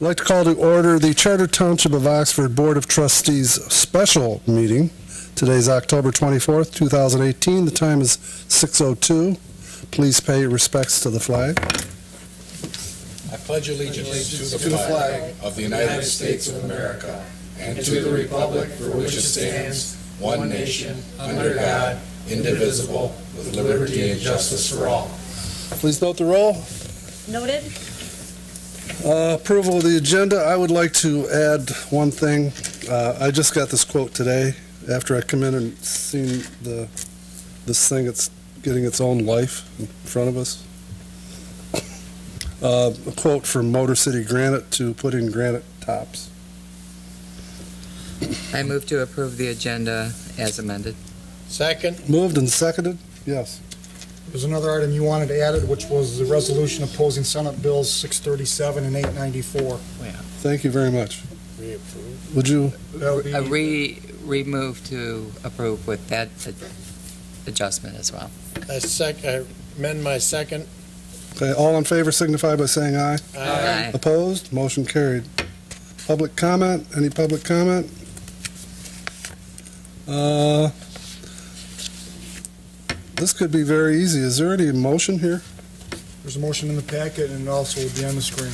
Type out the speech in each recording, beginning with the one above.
I'd like to call to order the Charter Township of Oxford Board of Trustees special meeting. Today's October 24th, 2018. The time is 6:02. Please pay your respects to the flag. I pledge allegiance to the flag of the United States of America and to the republic for which it stands, one nation, under God, indivisible, with liberty and justice for all. Please note the roll. Noted. Approval of the agenda. I would like to add one thing. I just got this quote today after I come in and seen this thing. It's getting its own life in front of us. A quote from Motor City Granite to put in granite tops. I move to approve the agenda as amended. Second. Moved and seconded. Yes. There's another item you wanted added, which was the resolution opposing Senate Bills 637 and 894. Thank you very much. Reapprove. Would you? Remove to approve with that adjustment as well. I amend my second. Okay, all in favor signify by saying aye. Aye. Opposed? Motion carried. Public comment? Any public comment? This could be very easy. Is there any motion here? There's a motion in the packet, and it also will be on the screen.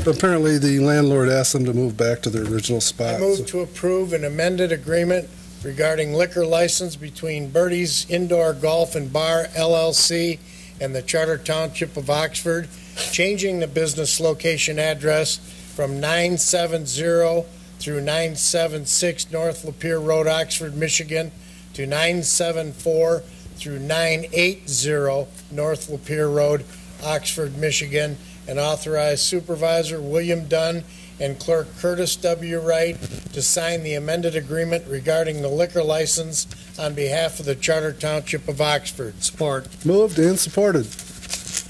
Apparently, the landlord asked them to move back to their original spot. I move to approve an amended agreement regarding liquor license between Birdie's Indoor Golf and Bar, LLC, and the Charter Township of Oxford, changing the business location address from 970 through 976 North Lapeer Road, Oxford, Michigan, to 974 through 980 North Lapeer Road, Oxford, Michigan, and authorize Supervisor William Dunn and Clerk Curtis W. Wright to sign the amended agreement regarding the liquor license on behalf of the Charter Township of Oxford. Support. Moved and supported.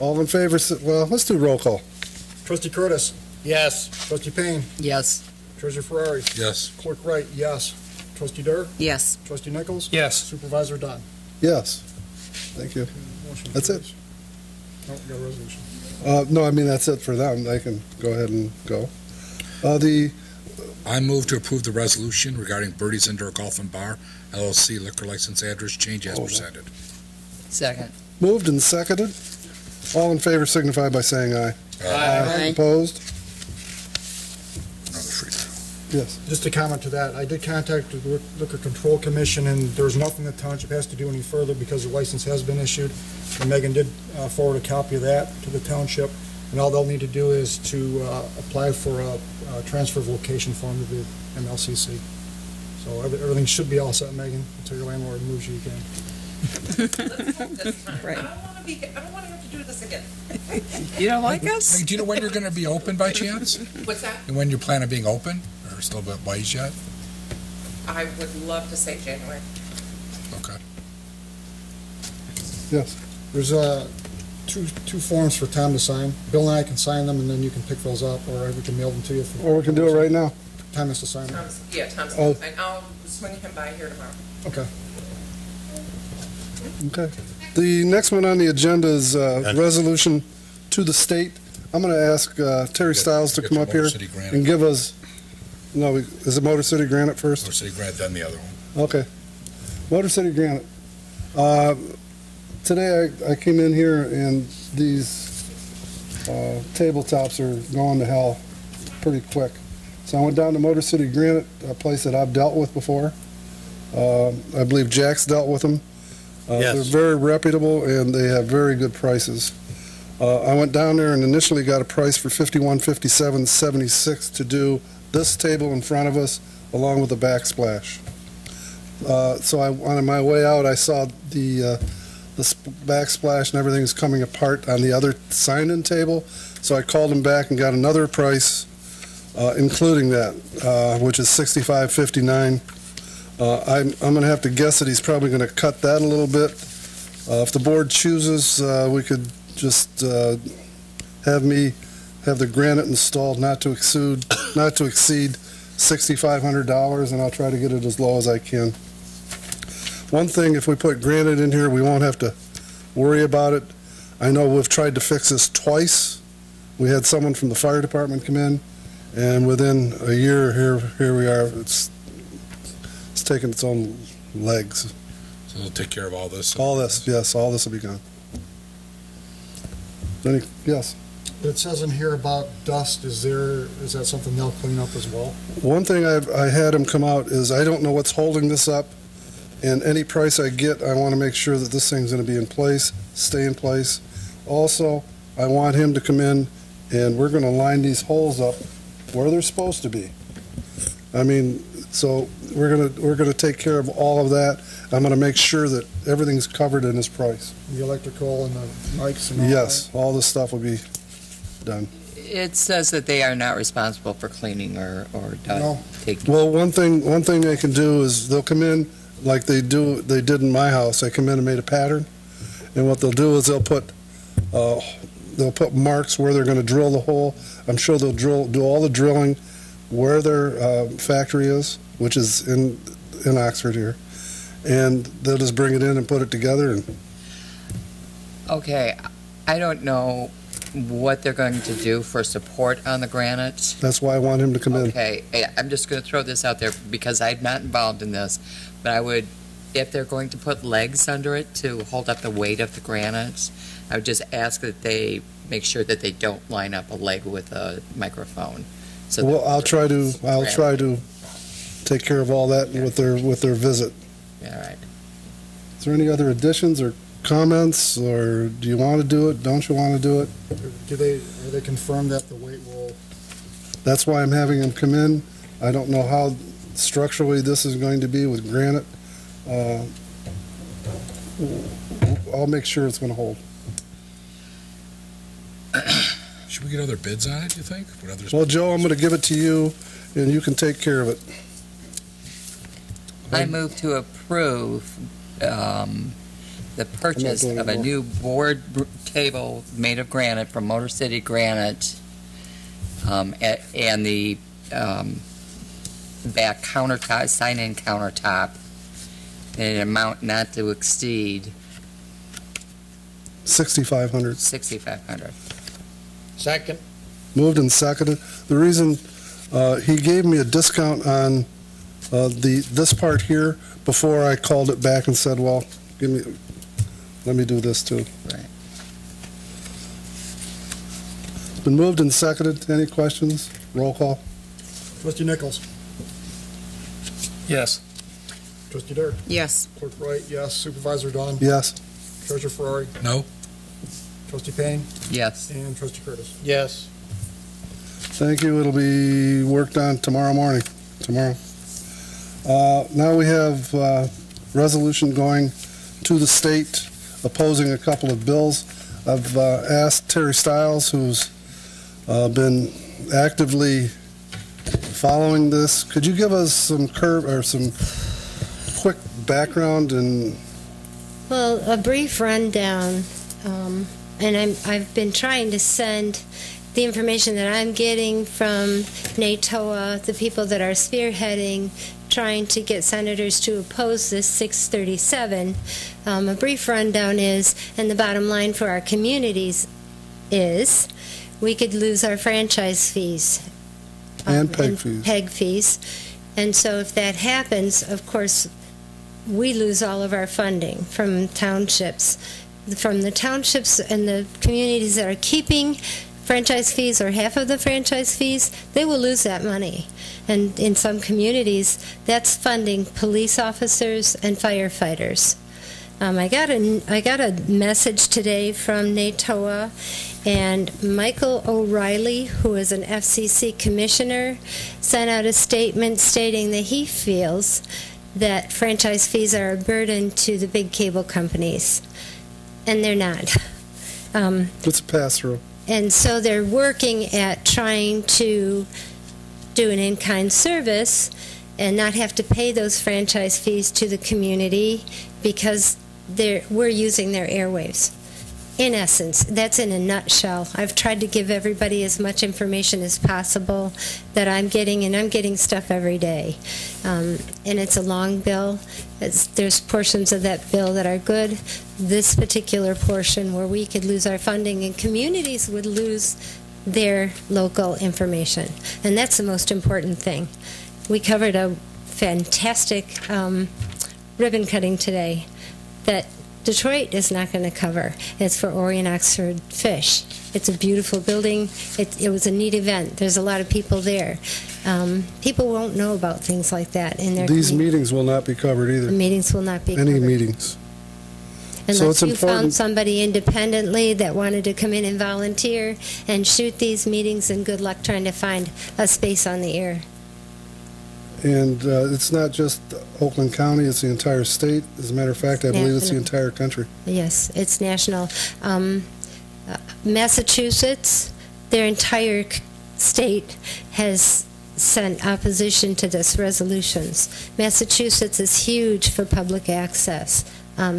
All in favor? Well, let's do roll call. Trustee Curtis. Yes. Trustee Payne. Yes. Treasurer Ferrari. Yes. Clerk Wright, yes. Trustee Durr. Yes. Trustee Nichols. Yes. Supervisor Dunn. Yes. Thank you. Motion That's carries. No, we got a resolution. No, I mean, that's it for them. They can go ahead and go. I move to approve the resolution regarding Birdie's Indoor Golf and Bar, LLC liquor license address change as presented. Second. Moved and seconded. All in favor signify by saying aye. Aye. Opposed? Another free. Yes. Just to comment to that, I did contact the Liquor Control Commission, and there's nothing the township has to do any further because the license has been issued. And Megan did forward a copy of that to the township, and all they'll need to do is to apply for a transfer of location form to the MLCC. So everything should be all set, Megan. Until your landlord moves you again. Let's hope this time. Right. I don't want to have to do this again. You don't like us? Hey, do you know when you're going to be open by chance? What's that? And when you plan on being open? Or still a bit wise yet? I would love to say January. Okay. Yes. There's two forms for Tom to sign. Bill and I can sign them, and then you can pick those up, or we can mail them to you. Or we can do it right now. Tom has to sign them. Tom's Oh. fine. I'll swing him by here tomorrow. Okay. Okay. The next one on the agenda is resolution to the state. I'm going to ask Terry Stiles to Get come the up Motor here City Granite. and give us, no, is it Motor City Granite first? Motor City Granite, then the other one. Okay. Motor City Granite. Today I came in here and these tabletops are going to hell pretty quick. So I went down to Motor City Granite, a place that I've dealt with before. I believe Jack's dealt with them. Yes. They're very reputable and they have very good prices. I went down there and initially got a price for $51.57.76 to do this table in front of us along with a backsplash. So on my way out, I saw the backsplash and everything's coming apart on the other sign-in table. So I called him back and got another price, including that, which is $65.59. I'm going to have to guess that he's probably going to cut that a little bit. If the board chooses, we could just have the granite installed not to exceed $6,500, and I'll try to get it as low as I can. One thing, if we put granite in here, we won't have to worry about it. I know we've tried to fix this twice We had someone from the fire department come in, and within a year, here we are. It's taken its own legs. So they'll take care of all this? All this, yes, all this will be gone. Yes? It says in here about dust, is that something they'll clean up as well? One thing I had him come out is I don't know what's holding this up, and any price I get, I want to make sure that this thing's going to be in place, stay in place. Also, I want him to come in, and we're going to line these holes up where they're supposed to be. I mean, so we're going to take care of all of that. I'm going to make sure that everything's covered in his price. The electrical and the mics and all that? Yes, all this stuff will be done. It says that they are not responsible for cleaning or No. taking. Well, one thing they can do is they'll come in like they did in my house. They come in and made a pattern, and what they'll do is they'll put marks where they're going to drill the hole. I'm sure they'll do all the drilling where their factory is, which is in Oxford here, and they'll just bring it in and put it together. And Okay, I don't know what they're going to do for support on the granite. that's why I want him to come in. Okay, I'm just going to throw this out there because I'm not involved in this, but I would, if they're going to put legs under it to hold up the weight of the granite, I would just ask that they make sure that they don't line up a leg with a microphone. So Well, I'll try to take care of all that with their visit. All right. Is there any other additions or comments, or do you want to do it? Don't you want to do it? Are they confirmed that the weight will? That's why I'm having him come in. I don't know how structurally this is going to be with granite. I'll make sure it's going to hold. Should we get other bids on it, do you think? What others? Well, Joe, I'm going to give it to you, and you can take care of it. I move to approve the purchase doing it of a wrong. new table made of granite from Motor City Granite, and the back countertop, sign-in countertop, in an amount not to exceed $6,500. $6,500. Second. Moved and seconded. The reason he gave me a discount on this part here before I called it back and said, well, let me do this too. Right. It's been moved and seconded. Any questions? Roll call. Trustee Nichols? Yes. Trustee Dare? Yes. Clerk Wright, yes. Supervisor Dunn? Yes. Treasurer Ferrari? No? Trustee Payne? Yes. And Trustee Curtis? Yes. Thank you. It'll be worked on tomorrow morning. Now we have resolution going to the state opposing a couple of bills. I've asked Terry Stiles, who's been actively following this. Could you give us some quick background and Well, a brief rundown, and I've been trying to send the information that I'm getting from NATOA, the people that are spearheading, trying to get senators to oppose this 637. A brief rundown is, and the bottom line for our communities is, we could lose our franchise fees. And PEG fees. PEG fees. And so if that happens, of course, we lose all of our funding from townships. From the townships and the communities that are keeping franchise fees or half of the franchise fees, they will lose that money. And in some communities, that's funding police officers and firefighters. I got a message today from NATOA, and Michael O'Reilly, who is an FCC commissioner, sent out a statement stating that he feels that franchise fees are a burden to the big cable companies, and they're not. it's a pass-through. And so they're working at trying to do an in-kind service and not have to pay those franchise fees to the community because we're using their airwaves. In essence, that's in a nutshell. I've tried to give everybody as much information as possible that I'm getting, and I'm getting stuff every day. And it's a long bill. There's portions of that bill that are good. This particular portion where we could lose our funding and communities would lose their local information. And that's the most important thing. We covered a fantastic ribbon cutting today that Detroit is not going to cover. It's for Orion Oxford Fish. It's a beautiful building. It was a neat event. There's a lot of people there. People won't know about things like that in their These community. meetings will not be covered The either. meetings will not be Any covered. meetings. So Unless it's you found important- somebody independently that wanted to come in and volunteer and shoot these meetings, and good luck trying to find a space on the air. And it's not just Oakland County, it's the entire state. As a matter of fact, I believe it's the National. entire country. Yes, it's national. Massachusetts, their entire state has sent opposition to this resolutions. Massachusetts is huge for public access.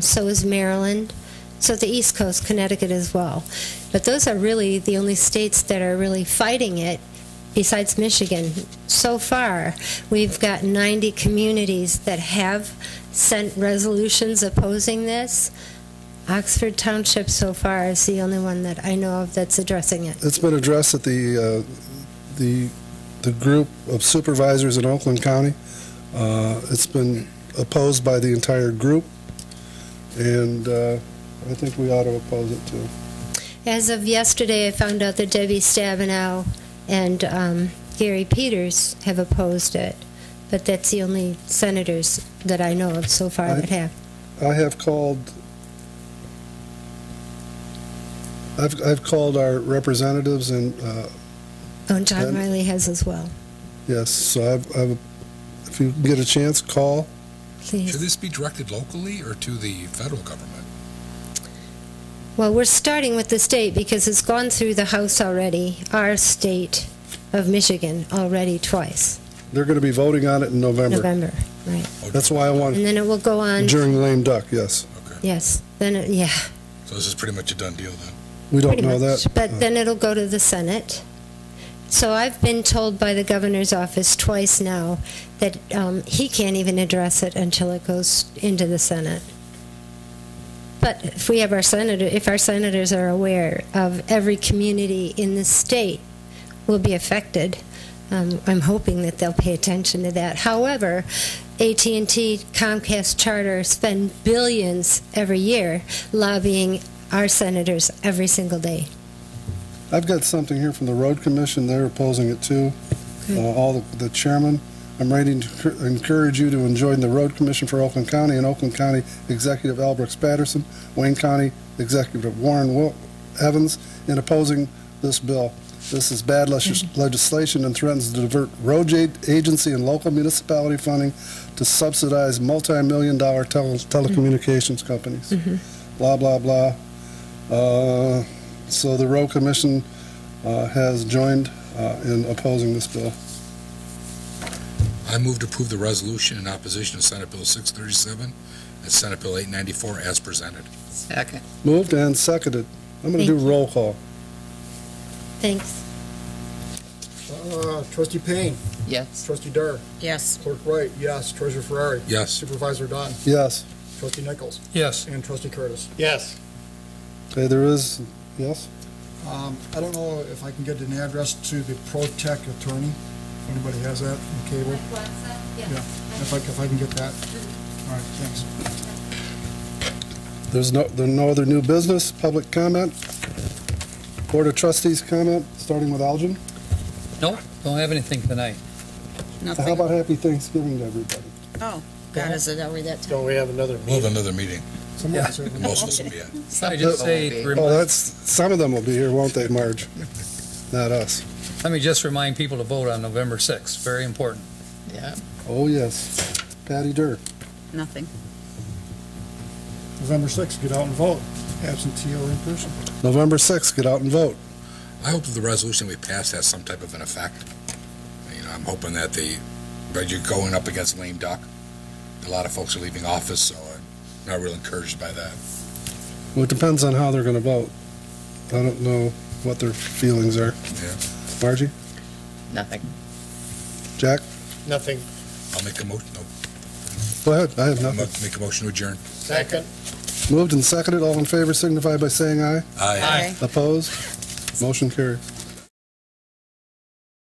So is Maryland. So the East Coast, Connecticut as well. But those are really the only states that are really fighting it besides Michigan. So far, we've got 90 communities that have sent resolutions opposing this. Oxford Township so far is the only one that I know of that's addressing it. It's been addressed at the group of supervisors in Oakland County. It's been opposed by the entire group, and I think we ought to oppose it too. As of yesterday, I found out that Debbie Stabenow and Gary Peters have opposed it, but that's the only senators that I know of so far that have. I have called. I've called our representatives, and Oh, John And- Riley has as well. yes, so I've if you get a chance, call. Please. Should this be directed locally or to the federal government? Well, we're starting with the state because it's gone through the House already, our state of Michigan already twice, They're going to be voting on it in November. November, right. That's why I want And then it will go on, during lame duck. Yes, Okay. yes, then, yeah. So this is pretty much a done deal then? we don't Pretty know much. that. But then it'll go to the Senate. So I've been told by the governor's office twice now that he can't even address it until it goes into the Senate. But if we have if our senators are aware of every community in the state will be affected, I'm hoping that they'll pay attention to that. However, AT&T, Comcast, Charter spend billions every year lobbying our senators every single day. I've got something here from the Road Commission. They're opposing it too. All the chairman. I'm ready to encourage you to join the Road Commission for Oakland County and Oakland County Executive Albrecht Patterson, Wayne County Executive Warren Evans in opposing this bill. This is bad legislation and threatens to divert road agency and local municipality funding to subsidize multi-million-dollar telecommunications companies. Blah, blah, blah. So the Road Commission has joined in opposing this bill. I move to approve the resolution in opposition to Senate Bill 637 and Senate Bill 894 as presented. Second. Moved and seconded. I'm going to do Thank you. roll call. Thanks. Trustee Payne, Yes. Trustee Durr, Yes. Clerk Wright, yes. Treasurer Ferrari, Yes. Supervisor Dunn, Yes. Trustee Nichols, Yes. and Trustee Curtis. Yes. Okay, there is, yes? I don't know if I can get an address to the Protec attorney, if anybody has that on cable. Yeah, if I can get that. All right, thanks. There's no other new business, public comment? Board of Trustees comment, starting with Algin. Nope, don't have anything tonight. How about happy Thanksgiving to everybody? Oh, God, is it already that time? Don't we have another We'll have meeting? anoter meeting. Someone Yeah. said- Most of us will be at. Let me just say, Oh, that's, some of them will be here, won't they, Marge? Not us. let me just remind people to vote on November 6th, very important. Yeah. Oh, yes. Patty Durr. Nothing. November 6th, get out and vote, absentee or in person. November 6th, get out and vote. I hope that the resolution we passed has some type of an effect. You know, I'm hoping that but you're going up against lame duck. A lot of folks are leaving office, so I'm not real encouraged by that. Well, it depends on how they're going to vote. I don't know what their feelings are. Yeah. Margie? Nothing. Jack? Nothing. I'll make a motion, Go ahead, I have I'll nothing. make a motion to adjourn. Second. Moved and seconded, all in favor signify by saying aye. Aye. Opposed? Motion carries.